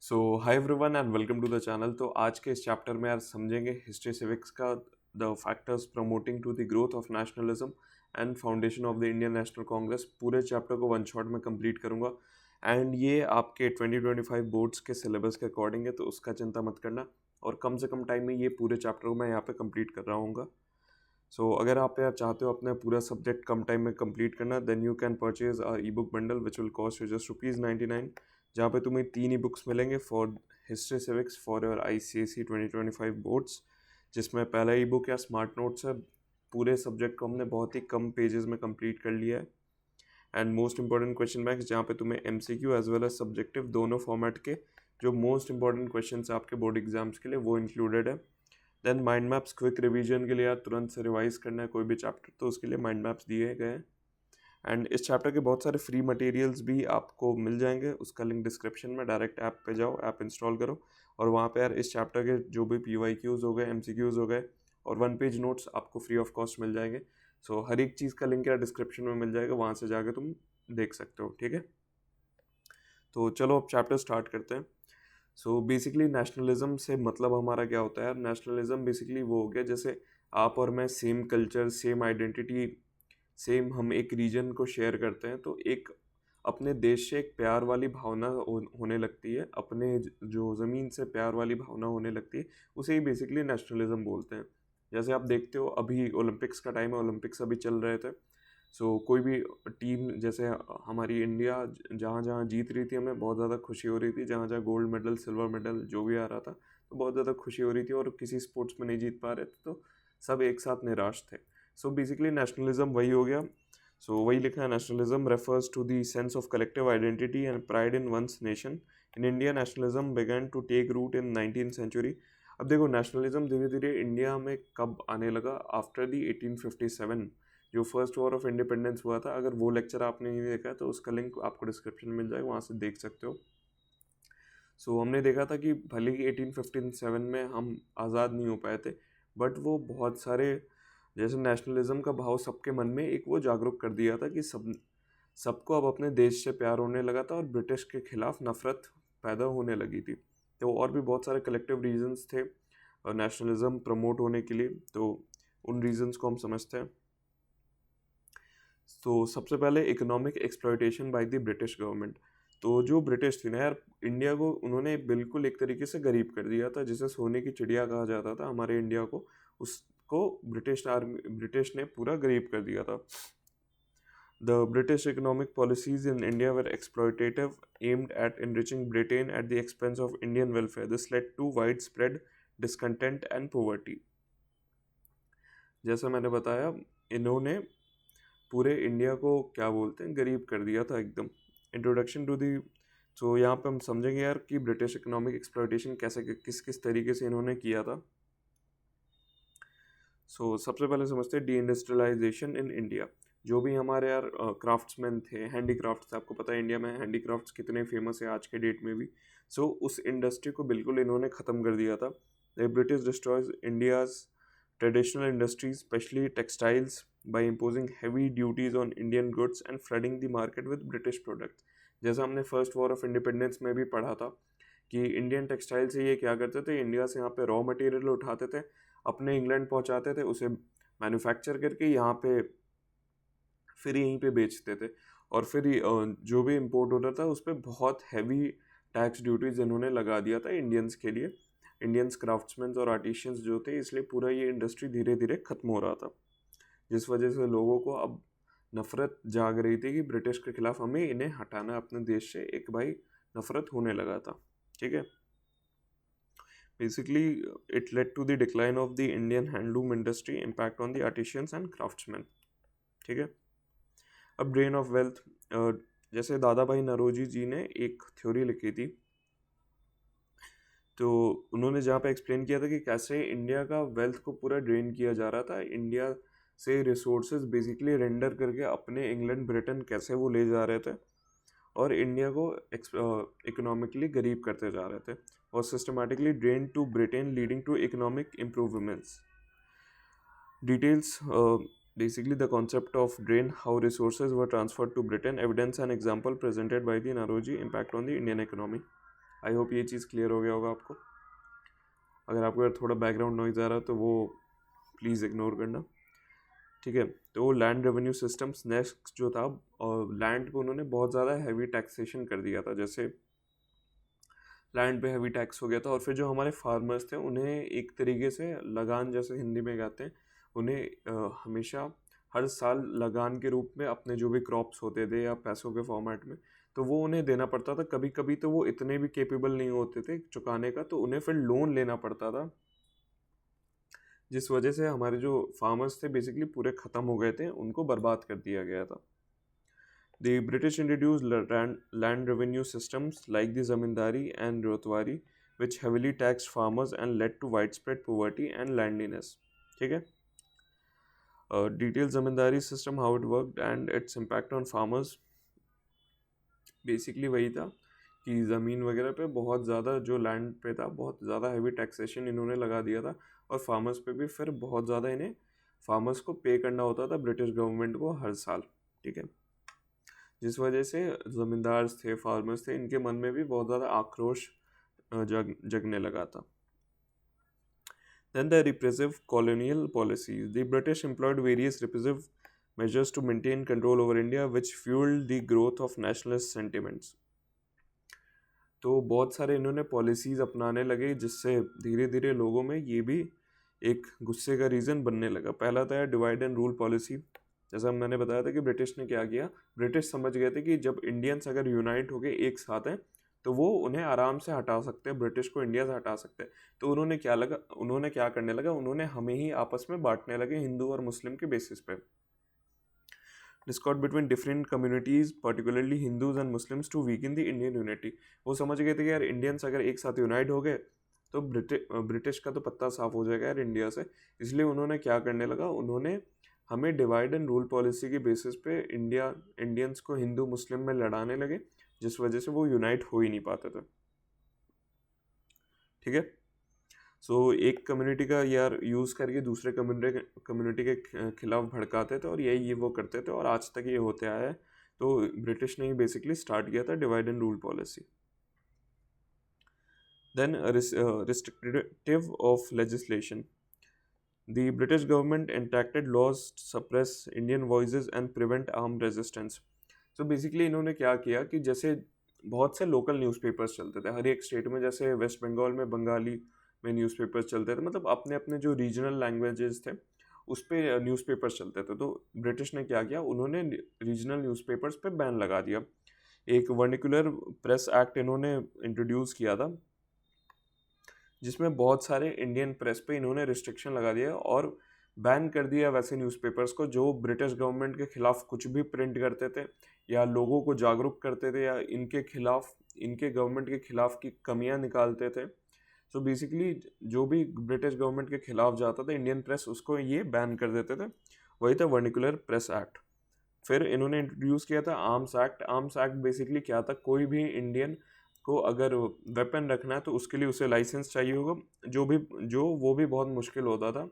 So hi everyone and welcome to the channel. तो आज के इस चैप्टर में यार समझेंगे हिस्ट्री सिविक्स का the factors promoting to the growth of nationalism and foundation of the Indian National Congress. पूरे चैप्टर को वन शॉट में कंप्लीट करूंगा एंड ये आपके 2025 बोर्ड्स के सिलेबस के अकॉर्डिंग है, तो उसका चिंता मत करना। और कम से कम टाइम में ये पूरे चैप्टर को मैं यहाँ पे कंप्लीट कर रहा हूँ। सो अगर आप यार चाहते हो अपना पूरा सब्जेक्ट कम टाइम में कंप्लीट करना, then you can purchase our e book bundle which will cost you just ₹99, जहाँ पे तुम्हें 3 ई बुक्स मिलेंगे for history civics for your ICSE 2025 boards, जिसमें पहला ई बुक या स्मार्ट नोट्स है। पूरे सब्जेक्ट को हमने बहुत ही कम पेजेस में कंप्लीट कर लिया है। And most important question banks, जहाँ पे तुम्हें MCQ as well as subjective दोनों फॉर्मेट के जो मोस्ट इंपॉर्टेंट क्वेश्चन है आपके बोर्ड एग्जाम्स के लिए वो इंक्लूडेड है। Then mind maps quick revision के लिए यार तुरंत से रिवाइज करना है कोई भी चैप्टर, तो उसके लिए माइंड मैप्स दिए गए हैं। एंड इस चैप्टर के बहुत सारे फ्री मटेरियल्स भी आपको मिल जाएंगे, उसका लिंक डिस्क्रिप्शन में। डायरेक्ट ऐप पे जाओ, ऐप इंस्टॉल करो और वहाँ पे यार इस चैप्टर के जो भी PYQs हो गए, MCQs हो गए और 1 पेज नोट्स आपको फ्री ऑफ कॉस्ट मिल जाएंगे। सो हर एक चीज़ का लिंक यार डिस्क्रिप्शन में मिल जाएगा, वहाँ से जाके तुम देख सकते हो। ठीक है, तो चलो अब चैप्टर स्टार्ट करते हैं। सो बेसिकली नेशनलिज्म से मतलब हमारा क्या होता है यार? नेशनलिज्म बेसिकली वो हो गया जैसे आप और मैं same culture, same identity, same हम एक रीजन को शेयर करते हैं, तो एक अपने देश से एक प्यार वाली भावना होने लगती है, अपने जो ज़मीन से प्यार वाली भावना होने लगती है, उसे ही बेसिकली नेशनलिज्म बोलते हैं। जैसे आप देखते हो अभी ओलंपिक्स का टाइम है, ओलंपिक्स अभी चल रहे थे। सो कोई भी टीम, जैसे हमारी इंडिया जहाँ जहाँ जीत रही थी हमें बहुत ज़्यादा खुशी हो रही थी, जहाँ जहाँ गोल्ड मेडल, सिल्वर मेडल जो भी आ रहा था तो बहुत ज़्यादा खुशी हो रही थी, और किसी स्पोर्ट्स में नहीं जीत पा रहे थे तो सब एक साथ निराश थे। सो बेसिकली नेशनलिज्म वही हो गया। सो वही लिखा है, nationalism refers to the sense of collective identity and pride in one's nation. In India nationalism began to take root in 19th century। अब देखो नेशनलिज्म धीरे धीरे इंडिया में कब आने लगा? आफ्टर दी 1857 जो फर्स्ट वॉर ऑफ इंडिपेंडेंस हुआ था। अगर वो लेक्चर आपने नहीं देखा है तो उसका लिंक आपको डिस्क्रिप्शन में मिल जाएगा, वहाँ से देख सकते हो। सो हमने देखा था कि भले ही 1857 में हम आज़ाद नहीं हो पाए थे, बट वो बहुत सारे जैसे नेशनलिज्म का भाव सबके मन में एक वो जागरूक कर दिया था कि सबको अब अपने देश से प्यार होने लगा था और ब्रिटिश के खिलाफ नफरत पैदा होने लगी थी। तो और भी बहुत सारे कलेक्टिव रीजंस थे नेशनलिज्म प्रमोट होने के लिए, तो उन रीजंस को हम समझते हैं। तो सबसे पहले economic exploitation by the British government. तो जो ब्रिटिश थी ना यार, इंडिया को उन्होंने बिल्कुल एक तरीके से गरीब कर दिया था, जिसे सोने की चिड़िया कहा जाता था हमारे इंडिया को, उसको ब्रिटिश ने पूरा गरीब कर दिया था। The British economic policies in India were exploitative, aimed at enriching Britain at the expense of Indian welfare. This led to widespread discontent and poverty. जैसा मैंने बताया, इन्होंने पूरे इंडिया को क्या बोलते हैं, गरीब कर दिया था एकदम। इंट्रोडक्शन टू दी, तो यहाँ पे हम समझेंगे यार कि ब्रिटिश इकोनॉमिक एक्सप्लॉयटेशन कैसे किस किस तरीके से इन्होंने किया था। सबसे पहले समझते हैं डी इंडस्ट्रियलाइजेशन इन इंडिया। जो भी हमारे यार क्राफ्ट्समैन थे, हैंडीक्राफ्ट्स, आपको पता है इंडिया में हैंडीक्राफ्ट्स कितने फेमस है आज के डेट में भी। उस इंडस्ट्री को बिल्कुल इन्होंने ख़त्म कर दिया था। The British destroys India's traditional industries, specially textiles, by imposing heavy duties on Indian goods and flooding the market with British products। जैसा हमने फर्स्ट वॉर ऑफ इंडिपेंडेंस में भी पढ़ा था कि इंडियन टेक्सटाइल से ये क्या करते थे, इंडिया से यहाँ पे रॉ मटेरियल उठाते थे, अपने इंग्लैंड पहुँचाते थे, उसे मैन्युफैक्चर करके यहाँ पे फिर यहीं पे बेचते थे, और फिर जो भी इम्पोर्ट होता था उस पर बहुत हैवी टैक्स ड्यूटीज इन्होंने लगा दिया था इंडियंस के लिए, इंडियंस क्राफ्ट्समैन और आर्टिशियंस जो थे। इसलिए पूरा ये इंडस्ट्री धीरे धीरे खत्म हो रहा था, जिस वजह से लोगों को अब नफरत जाग रही थी कि ब्रिटिश के खिलाफ हमें इन्हें हटाना है अपने देश से। एक भाई नफरत होने लगा था। ठीक है, basically it led to the decline of the Indian handloom industry, impact on the artisans and craftsmen. ठीक है, अब ड्रेन ऑफ वेल्थ, जैसे दादा भाई नौरोजी जी ने एक थ्योरी लिखी थी, तो उन्होंने जहाँ पे एक्सप्लेन किया था कि कैसे इंडिया का वेल्थ को पूरा ड्रेन किया जा रहा था, इंडिया से रिसोर्सेज बेसिकली रेंडर करके अपने इंग्लैंड ब्रिटेन कैसे वो ले जा रहे थे और इंडिया को इकोनॉमिकली गरीब करते जा रहे थे, और systematically drain to Britain leading to economic improvements. Details, basically the concept of drain, how resources were transferred to Britain, evidence and example presented by the Naroji, impact on the Indian economy। I hope ये चीज़ clear हो गया होगा आपको। अगर आपको थोड़ा background noise आ रहा है तो वो प्लीज़ इग्नोर करना, ठीक है। तो लैंड रेवेन्यू सिस्टम्स नेक्स्ट जो था, और लैंड पे उन्होंने बहुत ज़्यादा हैवी टैक्सेशन कर दिया था। जैसे लैंड पे हैवी टैक्स हो गया था, और फिर जो हमारे फार्मर्स थे उन्हें एक तरीके से लगान, जैसे हिंदी में कहते हैं, उन्हें हमेशा हर साल लगान के रूप में अपने जो भी क्रॉप्स होते थे या पैसों के फॉर्मेट में, तो वो उन्हें देना पड़ता था। कभी कभी तो वो इतने भी केपेबल नहीं होते थे चुकाने का, तो उन्हें फिर लोन लेना पड़ता था, जिस वजह से हमारे जो फार्मर्स थे बेसिकली पूरे ख़त्म हो गए थे, उनको बर्बाद कर दिया गया था। The British introduced land revenue systems like the zamindari and rotwari, which heavily taxed farmers and led to widespread poverty and landiness. ठीक है। Detailed zamindari system, how it worked and its impact on farmers, basically वही था कि ज़मीन वगैरह पे बहुत ज़्यादा, जो लैंड पे था बहुत ज़्यादा हैवी टैक्सेशन इन्होंने लगा दिया था, और फार्मर्स पे भी फिर बहुत ज़्यादा इन्हें फार्मर्स को पे करना होता था ब्रिटिश गवर्नमेंट को हर साल, ठीक है। जिस वजह से ज़मींदार थे, फार्मर्स थे, इनके मन में भी बहुत ज़्यादा आक्रोश जगने लगा था। Then the repressive colonial policies. The British employed various repressive measures to maintain control over India, which fueled the growth of nationalist sentiments. तो बहुत सारे इन्होंने पॉलिसीज़ अपनाने लगे, जिससे धीरे धीरे लोगों में ये भी एक गुस्से का रीज़न बनने लगा। पहला था डिवाइड एंड रूल पॉलिसी। जैसा मैंने बताया था कि ब्रिटिश ने क्या किया, ब्रिटिश समझ गए थे कि जब इंडियंस अगर यूनाइट हो गए एक साथ हैं तो वो उन्हें आराम से हटा सकते हैं, ब्रिटिश को इंडिया से हटा सकते हैं। तो उन्होंने क्या करने लगा, उन्होंने हमें ही आपस में बांटने लगे हिंदू और मुस्लिम के बेसिस पे। Discord between different communities particularly Hindus and Muslims to weaken the Indian unity. वो समझ गए थे कि यार इंडियंस अगर एक साथ यूनाइट हो गए तो ब्रिटिश का तो पत्ता साफ हो जाएगा यार इंडिया से। इसलिए उन्होंने क्या करने लगा, उन्होंने हमें डिवाइड एंड रूल पॉलिसी के बेसिस पे इंडियंस को हिंदू मुस्लिम में लड़ाने लगे, जिस वजह से वो यूनाइट हो ही नहीं पाते थे, ठीक है। सो एक कम्युनिटी का यार यूज़ करके दूसरे कम्युनिटी के खिलाफ भड़काते थे, और यही ये वो करते थे, और आज तक ये होते आया है। तो ब्रिटिश ने ही बेसिकली स्टार्ट किया था divide and rule policy. Then restrictive of legislation. The British government enacted laws to suppress Indian voices and prevent armed resistance. So basically इन्होंने क्या किया कि जैसे बहुत से लोकल न्यूज़पेपर्स चलते थे हर एक स्टेट में, जैसे वेस्ट बंगाल में बंगाली में न्यूज़पेपर्स चलते थे, मतलब अपने अपने जो रीजनल लैंग्वेजेस थे उस पर न्यूज़पेपर्स चलते थे। तो ब्रिटिश ने क्या किया, उन्होंने रीजनल न्यूज़पेपर्स पे बैन लगा दिया। एक वर्निकुलर प्रेस एक्ट इन्होंने इंट्रोड्यूस किया था, जिसमें बहुत सारे इंडियन प्रेस पे इन्होंने रिस्ट्रिक्शन लगा दिया और बैन कर दिया वैसे न्यूज़पेपर्स को जो ब्रिटिश गवर्नमेंट के खिलाफ कुछ भी प्रिंट करते थे या लोगों को जागरूक करते थे या इनके खिलाफ, इनके गवर्नमेंट के खिलाफ की कमियां निकालते थे। सो बेसिकली जो भी ब्रिटिश गवर्नमेंट के खिलाफ जाता था इंडियन प्रेस, उसको ये बैन कर देते थे। वही था वर्निकुलर प्रेस एक्ट। फिर इन्होंने इंट्रोड्यूस किया था arms act. Arms act basically क्या था, कोई भी इंडियन को अगर वेपन रखना है तो उसके लिए उसे लाइसेंस चाहिए होगा, जो वो भी बहुत मुश्किल होता था।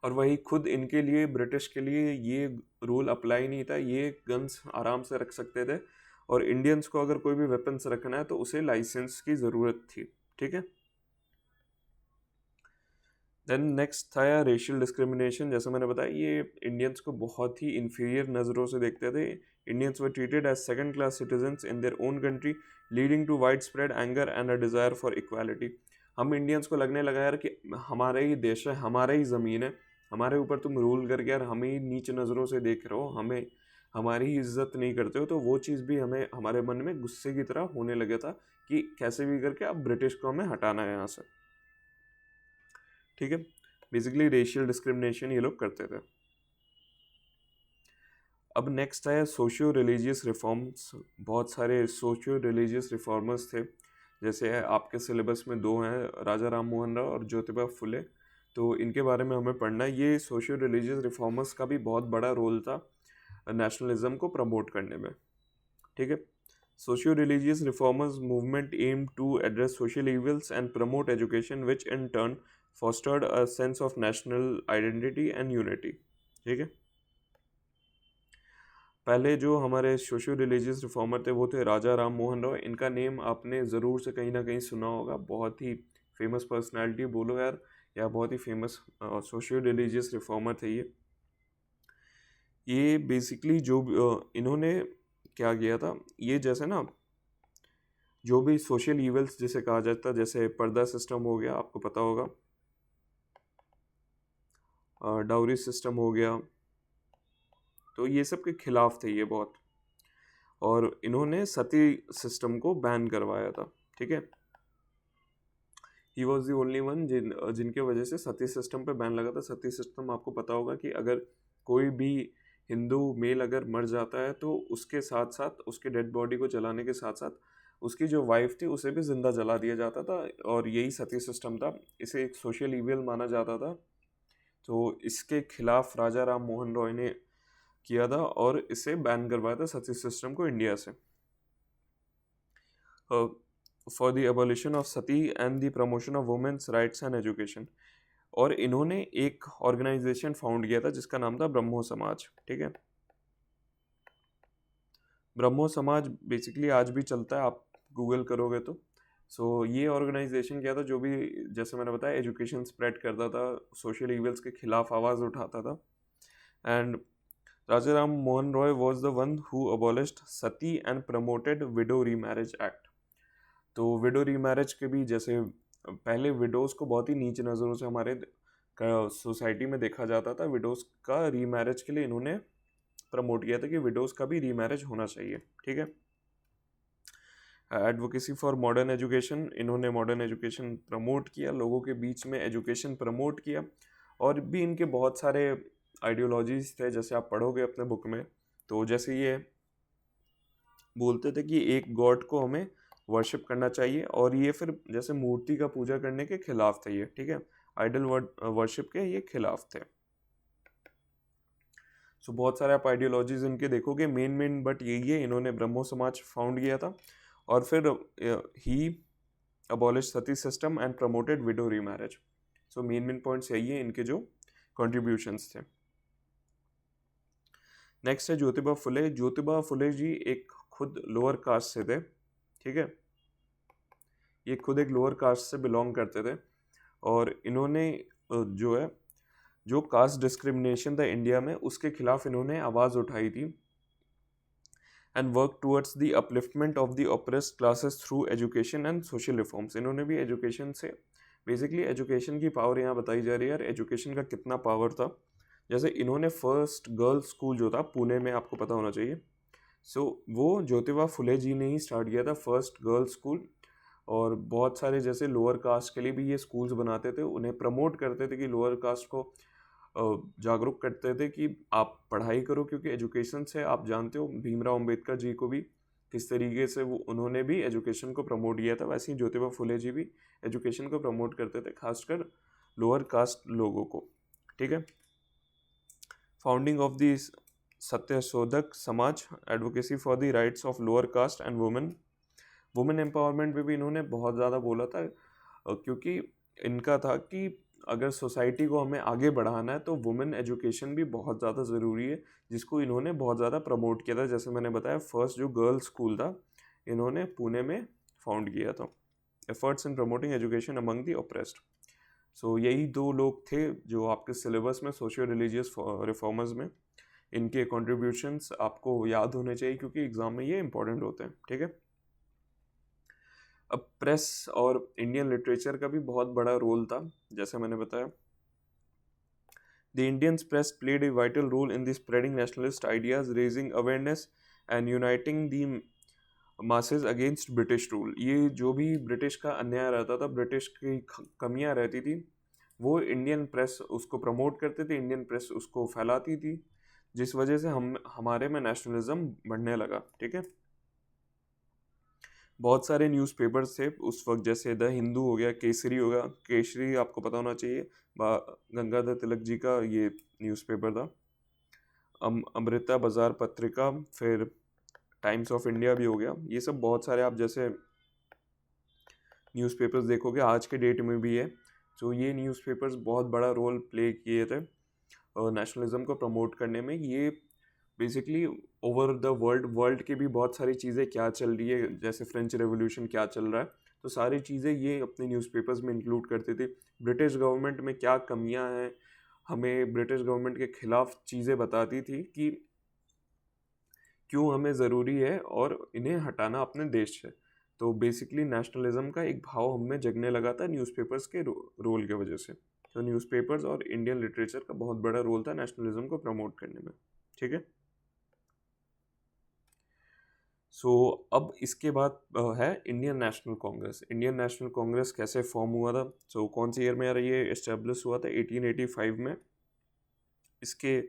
और वही खुद इनके लिए, ब्रिटिश के लिए ये रूल अप्लाई नहीं था, ये गन्स आराम से रख सकते थे, और इंडियंस को अगर कोई भी वेपन्स रखना है तो उसे लाइसेंस की ज़रूरत थी, ठीक है। देन नेक्स्ट था यार रेशियल डिस्क्रिमिनेशन। जैसे मैंने बताया ये इंडियंस को बहुत ही इन्फीरियर नज़रों से देखते थे। Indians were treated as second class citizens in their own country, leading to widespread anger and a desire for equality. हम इंडियंस को लगने लगा यार कि हमारा ही देश है, हमारा ही ज़मीन है, हमारे ऊपर तुम रूल करके यार हमें ही नीच नज़रों से देख रहे हो, हमें हमारी ही इज्जत नहीं करते हो। तो वो चीज़ भी हमें हमारे मन में गुस्से की तरह होने लगा था कि कैसे भी करके अब ब्रिटिश को हमें हटाना है यहाँ से, ठीक है। बेसिकली रेशियल डिस्क्रिमिनेशन ये लोग करते थे। अब नेक्स्ट है सोशियो रिलीजियस रिफॉर्म्स। बहुत सारे सोशियो रिलीजियस रिफॉर्मर्स थे, जैसे आपके सिलेबस में दो हैं, राजा राम मोहन राय और ज्योतिबा फुले। तो इनके बारे में हमें पढ़ना है। ये सोशियो रिलीजियस रिफॉर्मर्स का भी बहुत बड़ा रोल था नेशनलिज्म को प्रमोट करने में, ठीक है। Socio religious reformers movement aim to address social evils and promote education which in turn fostered a sense of national identity and unity, ठीक है। पहले जो हमारे सोशियो रिलीजियस रिफॉर्मर थे वो थे राजा राम मोहन रॉय। इनका नेम आपने ज़रूर से कहीं ना कहीं सुना होगा, बहुत ही फेमस पर्सनालिटी बोलो यार, या बहुत ही फेमस सोशियो रिलीजियस रिफॉर्मर थे ये बेसिकली जो इन्होंने क्या किया था, ये जैसे ना जो भी सोशल इवल्स जिसे कहा जाता है, जैसे पर्दा सिस्टम हो गया, आपको पता होगा, डाउरी सिस्टम हो गया, तो ये सब के खिलाफ थे ये बहुत। और इन्होंने सती सिस्टम को बैन करवाया था, ठीक है। He was the only one जिनके वजह से सती सिस्टम पे बैन लगा था। सती सिस्टम आपको पता होगा कि अगर कोई भी हिंदू मेल अगर मर जाता है तो उसके साथ साथ उसके डेड बॉडी को जलाने के साथ साथ उसकी जो वाइफ थी उसे भी जिंदा जला दिया जाता था, और यही सती सिस्टम था। इसे एक सोशल इविल माना जाता था। तो इसके खिलाफ राजा राम मोहन रॉय ने किया था और इसे बैन करवाया था सती सिस्टम को इंडिया से। For the abolition of sati and the promotion of women's rights and education. और इन्होंने एक ऑर्गेनाइजेशन फाउंड किया था जिसका नाम था ब्रह्मो समाज, ठीक है। ब्रह्मो समाज बेसिकली आज भी चलता है, आप गूगल करोगे तो। ये ऑर्गेनाइजेशन क्या था, जो भी जैसे मैंने बताया एजुकेशन स्प्रेड करता था, सोशल इवल्स के खिलाफ आवाज़ उठाता था। And Raja Ram Mohan Roy was the one who abolished Sati and promoted widow remarriage act. तो विडो रीमैरिज के भी जैसे पहले विडोज़ को बहुत ही नीच नज़रों से हमारे सोसाइटी में देखा जाता था, विडोज़ का रीमैरिज के लिए इन्होंने प्रमोट किया था कि विडोज़ का भी रीमैरिज होना चाहिए, ठीक है। एडवोकेसी फॉर मॉडर्न एजुकेशन, इन्होंने मॉडर्न एजुकेशन प्रमोट किया, लोगों के बीच में एजुकेशन प्रमोट किया। और भी इनके बहुत सारे आइडियोलॉजीज थे, जैसे आप पढ़ोगे अपने बुक में। तो जैसे ये बोलते थे कि एक गॉड को हमें वर्शिप करना चाहिए, और ये फिर जैसे मूर्ति का पूजा करने के खिलाफ थे ये, ठीक है। आइडल वर्शिप के ये खिलाफ थे। बहुत सारे आप आइडियोलॉजीज इनके देखोगे, मेन बट यही है, इन्होंने ब्रह्मो समाज फाउंड किया था और फिर ही abolish sati system and promoted widow remarriage. Main points यही है इनके जो कंट्रीब्यूशंस थे। नेक्स्ट है ज्योतिबा फुले। ज्योतिबा फुले जी एक खुद लोअर कास्ट से थे, ठीक है। ये खुद एक लोअर कास्ट से बिलोंग करते थे, और इन्होंने जो है जो कास्ट डिस्क्रिमिनेशन था इंडिया में उसके खिलाफ इन्होंने आवाज़ उठाई थी। And work towards the upliftment of the oppressed classes through education and social reforms. इन्होंने भी एजुकेशन से, बेसिकली एजुकेशन की पावर यहाँ बताई जा रही है यार, एजुकेशन का कितना पावर था। जैसे इन्होंने फर्स्ट गर्ल्स स्कूल जो था पुणे में, आपको पता होना चाहिए, वो ज्योतिबा फुले जी ने ही स्टार्ट किया था, फर्स्ट गर्ल्स स्कूल। और बहुत सारे जैसे लोअर कास्ट के लिए भी ये स्कूल्स बनाते थे, उन्हें प्रमोट करते थे कि लोअर कास्ट को जागरूक करते थे कि आप पढ़ाई करो, क्योंकि एजुकेशन से आप जानते हो भीमराव अंबेडकर जी को भी किस तरीके से उन्होंने भी एजुकेशन को प्रमोट किया था, वैसे ही ज्योतिबा फुले जी भी एजुकेशन को प्रमोट करते थे, खासकर लोअर कास्ट लोगों को, ठीक है। Founding of the Satyashodhak Samaj, advocacy for the rights of lower caste and women empowerment पे भी इन्होंने बहुत ज़्यादा बोला था, क्योंकि इनका था कि अगर सोसाइटी को हमें आगे बढ़ाना है तो वुमेन एजुकेशन भी बहुत ज़्यादा ज़रूरी है, जिसको इन्होंने बहुत ज़्यादा प्रमोट किया था। जैसे मैंने बताया, फर्स्ट जो गर्ल्स स्कूल था इन्होंने पुणे में फाउंड किया था। Efforts in promoting education among the oppressed. यही दो लोग थे जो आपके सिलेबस में सोशियो रिलीजियस रिफॉर्मर्स में, इनके कॉन्ट्रीब्यूशंस आपको याद होने चाहिए क्योंकि एग्जाम में ये इंपॉर्टेंट होते हैं, ठीक है। अब प्रेस और इंडियन लिटरेचर का भी बहुत बड़ा रोल था, जैसे मैंने बताया। The Indian press played a vital role in the spreading nationalist ideas, raising awareness and uniting the masses against British rule. ये जो भी ब्रिटिश का अन्याय रहता था, ब्रिटिश की कमियां रहती थी, वो इंडियन प्रेस उसको प्रमोट करते थे, इंडियन प्रेस उसको फैलाती थी, जिस वजह से हमारे में नेशनलिज्म बढ़ने लगा, ठीक है। बहुत सारे न्यूज़पेपर्स थे उस वक्त, जैसे द हिंदू हो गया, केसरी हो गया। केसरी आपको पता होना चाहिए, गंगाधर तिलक जी का ये न्यूज़पेपर था। अमृता बाजार पत्रिका, फिर टाइम्स ऑफ इंडिया भी हो गया। ये सब बहुत सारे आप जैसे न्यूज़पेपर्स देखोगे आज के डेट में भी है। ये न्यूज़पेपर्स बहुत बड़ा रोल प्ले किए थे नेशनलिज्म को प्रमोट करने में। ये बेसिकली ओवर द वर्ल्ड की भी बहुत सारी चीज़ें क्या चल रही है, जैसे फ्रेंच रेवोल्यूशन क्या चल रहा है, तो सारी चीज़ें ये अपने न्यूज़पेपर्स में इंक्लूड करते थे। ब्रिटिश गवर्नमेंट में क्या कमियां हैं, हमें ब्रिटिश गवर्नमेंट के खिलाफ चीज़ें बताती थी कि क्यों हमें ज़रूरी है और इन्हें हटाना अपने देश से। तो बेसिकली नेशनलिज्म का एक भाव हम में जगने लगा था न्यूज़पेपर्स के रोल की वजह से। तो न्यूज़पेपर्स और इंडियन लिटरेचर का बहुत बड़ा रोल था नेशनलिज्म को प्रमोट करने में। ठीक है। सो अब इसके बाद है Indian National Congress. Indian National Congress कैसे फॉर्म हुआ था? कौन से ईयर में यार ये एस्टेब्लिश हुआ था? 1885 में। इसके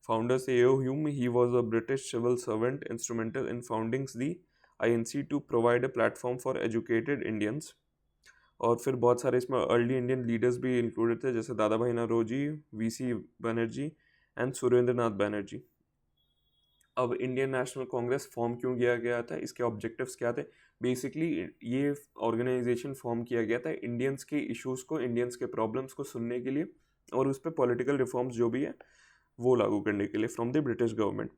फाउंडर थे AO Hume. He was a British civil servant instrumental in founding the INC to provide a platform for educated Indians. और फिर बहुत सारे इसमें अर्ली इंडियन लीडर्स भी इंक्लूडेड थे, जैसे Dadabhai Naoroji, VC Banerjee and Surendranath Banerjee. अब इंडियन नेशनल कांग्रेस फॉर्म क्यों किया गया था, इसके ऑब्जेक्टिव्स क्या थे? बेसिकली ये ऑर्गेनाइजेशन फॉर्म किया गया था इंडियंस के इश्यूज़ को, इंडियंस के प्रॉब्लम्स को सुनने के लिए और उस पर पॉलिटिकल रिफॉर्म्स जो भी है वो लागू करने के लिए फ्रॉम द ब्रिटिश गवर्नमेंट।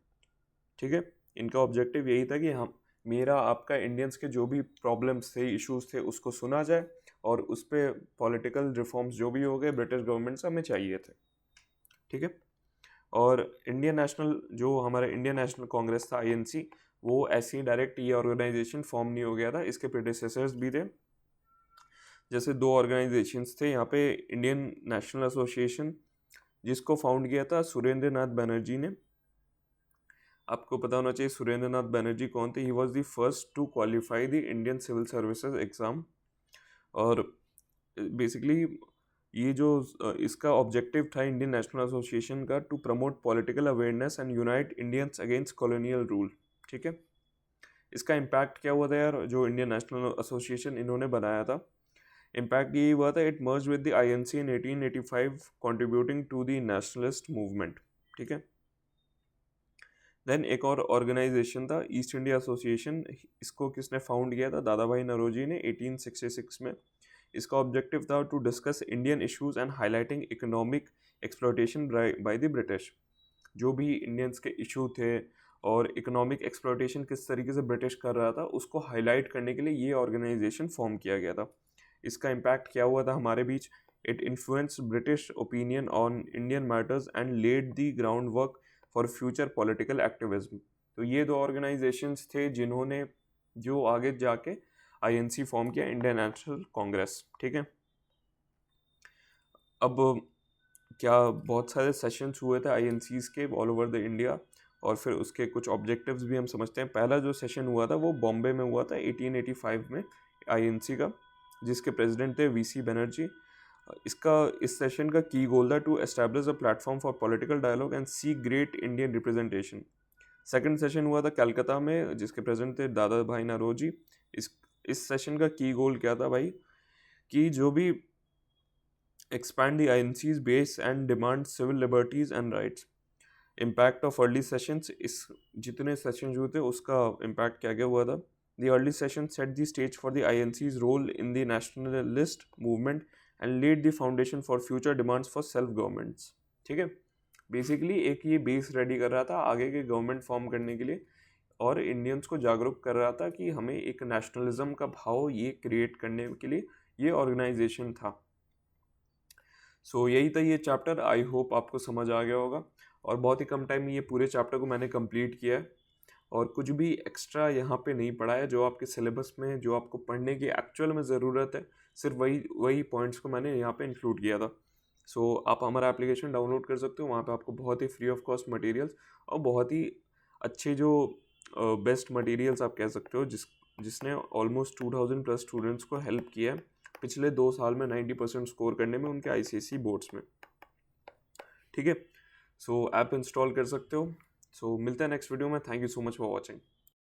ठीक है। इनका ऑब्जेक्टिव यही था कि हम मेरा आपका इंडियंस के जो भी प्रॉब्लम्स थे, इश्यूज थे, उसको सुना जाए और उस पर पॉलिटिकल रिफॉर्म्स जो भी हो गए ब्रिटिश गवर्नमेंट से हमें चाहिए थे। ठीक है। और इंडियन नेशनल जो हमारा इंडियन नेशनल कांग्रेस था आईएनसी, वो ऐसे ही डायरेक्ट ये ऑर्गेनाइजेशन फॉर्म नहीं हो गया था, इसके प्रेडिसेसर्स भी थे। जैसे दो ऑर्गेनाइजेशंस थे यहाँ पे, इंडियन नेशनल एसोसिएशन जिसको फाउंड किया था सुरेंद्र नाथ बनर्जी ने। आपको पता होना चाहिए सुरेंद्र नाथ बनर्जी कौन थे। He was the first to qualify the Indian civil services exam. और बेसिकली ये जो इसका ऑब्जेक्टिव था इंडियन नेशनल एसोसिएशन का, to promote political awareness and unite Indians against colonial rule. ठीक है। इसका इम्पैक्ट क्या हुआ था यार, जो इंडियन नेशनल एसोसिएशन इन्होंने बनाया था, इम्पैक्ट ये हुआ था, it merge with the INC in 1885 contributing to the nationalist movement. ठीक है। देन एक और ऑर्गेनाइजेशन था ईस्ट इंडिया एसोसिएशन। इसको किसने फाउंड किया था? दादा भाई नौरोजी ने 1866 में। इसका ऑब्जेक्टिव था to discuss Indian issues and highlighting economic exploitation by the British. जो भी इंडियंस के इशू थे और इकोनॉमिक एक्सप्लॉयटेशन किस तरीके से ब्रिटिश कर रहा था, उसको हाईलाइट करने के लिए ये ऑर्गेनाइजेशन फॉर्म किया गया था। इसका इम्पैक्ट क्या हुआ था हमारे बीच? It influenced British opinion on Indian matters and led the ground work for future political activism. तो ये दो ऑर्गेनाइजेशंस थे जिन्होंने जो आगे जाके आईएनसी फॉर्म किया, इंडियन नेशनल कांग्रेस। ठीक है। अब क्या बहुत सारे सेशंस हुए थे आईएनसीज के ऑल ओवर द इंडिया, और फिर उसके कुछ ऑब्जेक्टिव्स भी हम समझते हैं। पहला जो सेशन हुआ था वो बॉम्बे में हुआ था 1885 में आईएनसी का, जिसके प्रेसिडेंट थे वीसी बनर्जी। इस सेशन का की गोल था to establish a platform for political dialogue and see great Indian representation. Second session हुआ था कलकत्ता में, जिसके प्रेसिडेंट थे दादा भाई नौरोजी। इस सेशन का की गोल क्या था भाई, कि जो भी expand the INC's base and demand civil liberties and rights. Impact of early sessions, इस जितने सेशंस हुए थे उसका इम्पैक्ट क्या क्या हुआ था? The early sessions set the stage for the INC's role in the nationalist movement and laid the foundation for future demands for self governments. ठीक है। बेसिकली एक ये बेस रेडी कर रहा था आगे के गवर्नमेंट फॉर्म करने के लिए, और इंडियंस को जागरूक कर रहा था कि हमें एक नेशनलिज्म का भाव ये क्रिएट करने के लिए ये ऑर्गेनाइजेशन था। यही था ये चैप्टर। आई होप आपको समझ आ गया होगा, और बहुत ही कम टाइम में ये पूरे चैप्टर को मैंने कंप्लीट किया है, और कुछ भी एक्स्ट्रा यहाँ पे नहीं पढ़ा है। जो आपके सिलेबस में, जो आपको पढ़ने की एक्चुअल में ज़रूरत है, सिर्फ वही पॉइंट्स को मैंने यहाँ पे इंक्लूड किया था। आप हमारा एप्लीकेशन डाउनलोड कर सकते हो, वहाँ पे आपको बहुत ही फ्री ऑफ कॉस्ट मटेरियल्स और बहुत ही अच्छे जो बेस्ट मटेरियल्स आप कह सकते हो, जिसने ऑलमोस्ट 2000 प्लस स्टूडेंट्स को हेल्प किया है पिछले 2 साल में 90% स्कोर करने में उनके आईसीएसई बोर्ड्स में। ठीक है। ऐप इंस्टॉल कर सकते हो। मिलते हैं नेक्स्ट वीडियो में। Thank you so much for watching.